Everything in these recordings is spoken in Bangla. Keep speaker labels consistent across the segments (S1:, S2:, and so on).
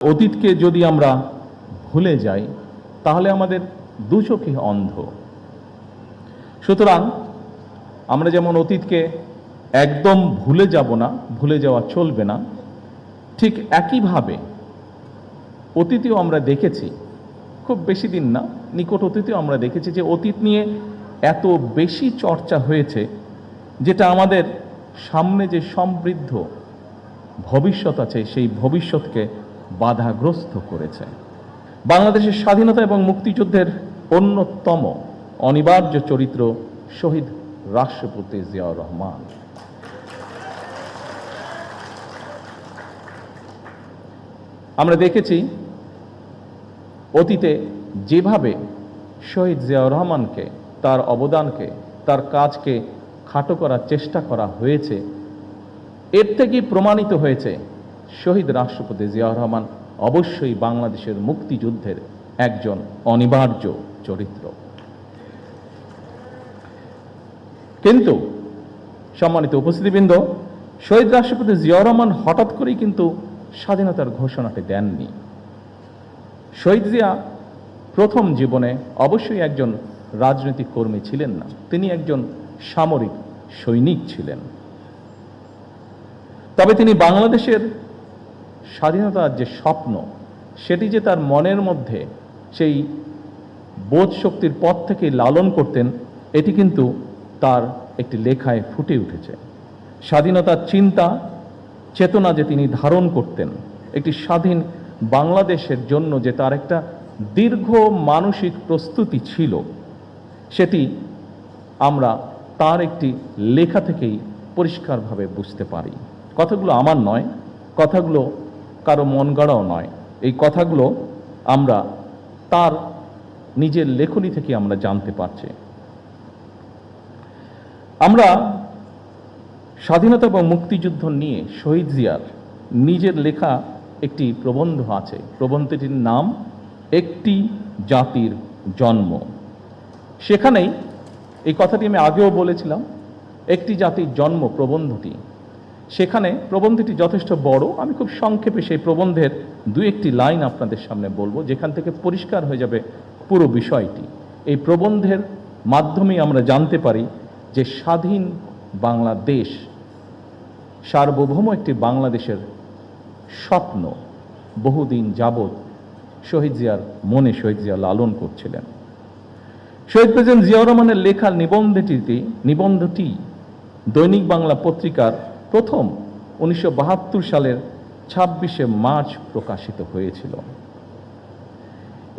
S1: অতীতকে যদি আমরা ভুলে যাই তাহলে আমাদের দু চোখই অন্ধ। সুতরাং আমরা যেমন অতীতকে একদম ভুলে যাব না, ভুলে যাওয়া চলবে না, ঠিক একইভাবে অতীতেও আমরা দেখেছি, খুব বেশি দিন না, নিকট অতীতেও আমরা দেখেছি যে অতীত নিয়ে এত বেশি চর্চা হয়েছে যেটা আমাদের সামনে যে সমৃদ্ধ ভবিষ্যৎ আছে সেই ভবিষ্যৎকে বাধাগ্রস্ত করেছে। বাংলাদেশের স্বাধীনতা এবং মুক্তিযুদ্ধের অন্যতম অনিবার্য চরিত্র শহীদ রাষ্ট্রপতি জিয়াউর রহমান। আমরা দেখেছি অতীতে যেভাবে শহীদ জিয়াউর রহমানকে, তার অবদানকে, তার কাজকে খাটো করার চেষ্টা করা হয়েছে, এর থেকেই প্রমাণিত হয়েছে শহীদ রাষ্ট্রপতি জিয়াউর রহমান অবশ্যই বাংলাদেশের মুক্তিযুদ্ধের একজন অনিবার্য চরিত্র। কিন্তু সম্মানিত উপস্থিতিবৃন্দ, শহীদ রাষ্ট্রপতি জিয়াউর রহমান হঠাৎ করেই কিন্তু স্বাধীনতার ঘোষণাটি দেননি। শহীদ জিয়া প্রথম জীবনে অবশ্যই একজন রাজনৈতিক কর্মী ছিলেন না, তিনি একজন সামরিক সৈনিক ছিলেন। তবে তিনি বাংলাদেশের স্বাধীনতার যে স্বপ্ন, সেটি যে তার মনের মধ্যে সেই বোধ শক্তির পথ থেকে লালন করতেন, এটি কিন্তু তার একটি লেখায় ফুটে উঠেছে। স্বাধীনতার চিন্তা চেতনা যে তিনি ধারণ করতেন, একটি স্বাধীন বাংলাদেশের জন্য যে তার একটা দীর্ঘ মানসিক প্রস্তুতি ছিল, সেটি আমরা তার একটি লেখা থেকেই পরিষ্কারভাবে বুঝতে পারি। কথাগুলো আমার নয়, কথাগুলো কারো মন গড়াও নয়, এই কথাগুলো আমরা তার নিজের লেখনী থেকে আমরা জানতে পারছি। আমরা স্বাধীনতা এবং মুক্তিযুদ্ধ নিয়ে শহীদ জিয়ার নিজের লেখা একটি প্রবন্ধ আছে। প্রবন্ধটির নাম একটি জাতির জন্ম। সেখানেই এই কথাটি আমি আগেও বলেছিলাম, একটি জাতির জন্ম প্রবন্ধটি, সেখানে প্রবন্ধটি যথেষ্ট বড়। আমি খুব সংক্ষেপে সেই প্রবন্ধের দু একটি লাইন আপনাদের সামনে বলবো, যেখান থেকে পরিষ্কার হয়ে যাবে পুরো বিষয়টি। এই প্রবন্ধের মাধ্যমেই আমরা জানতে পারি যে স্বাধীন বাংলাদেশ, সার্বভৌম একটি বাংলাদেশের স্বপ্ন বহুদিন যাবৎ শহীদ জিয়ার মনে শহীদ জিয়া লালন করছিলেন। শহীদ প্রেসিডেন্ট জিয়াউর রহমানের লেখা নিবন্ধটি দৈনিক বাংলা পত্রিকার প্রথম 1972 সালের 26শে মার্চ প্রকাশিত হয়েছিল।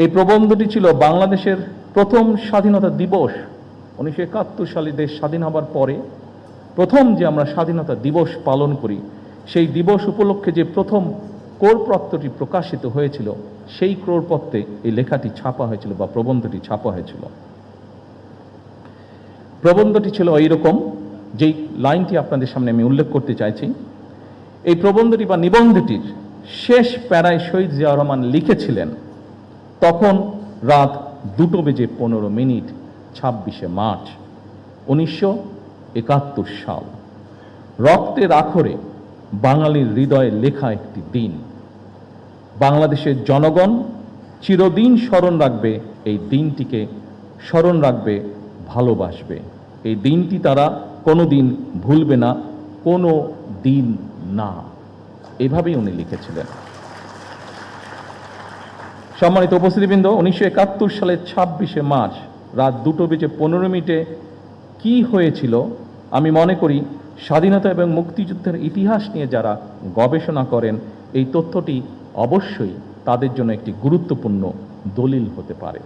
S1: এই প্রবন্ধটি ছিল বাংলাদেশের প্রথম স্বাধীনতা দিবস। 1971 সালে দেশ স্বাধীন হবার পরে প্রথম যে আমরা স্বাধীনতা দিবস পালন করি, সেই দিবস উপলক্ষে যে প্রথম ক্রোড়পত্রটি প্রকাশিত হয়েছিল, সেই ক্রোড়পত্রে এই লেখাটি ছাপা হয়েছিল বা প্রবন্ধটি ছাপা হয়েছিল। প্রবন্ধটি ছিল এইরকম, যেই লাইনটি আপনাদের সামনে আমি উল্লেখ করতে চাইছি। এই প্রবন্ধটি বা নিবন্ধটির শেষ প্যারায় শহীদ জিয়াউর রহমান লিখেছিলেন, তখন রাত 2:15 26শে মার্চ 1971 সাল। রক্তের আখরে বাঙালির হৃদয়ে লেখা একটি দিন। বাংলাদেশের জনগণ চিরদিন স্মরণ রাখবে এই দিনটিকে, স্মরণ রাখবে, ভালোবাসবে। এই দিনটি তারা কোনো দিন ভুলবে না, কোনো দিন না। এভাবেই উনি লিখেছিলেন। সম্মানিত উপস্থিতিবৃন্দ, 1971 সালের 26শে মার্চ রাত 2:15 কি হয়েছিল, আমি মনে করি স্বাধীনতা এবং মুক্তিযুদ্ধের ইতিহাস নিয়ে যারা গবেষণা করেন, এই তথ্যটি অবশ্যই তাদের জন্য একটি গুরুত্বপূর্ণ দলিল হতে পারে।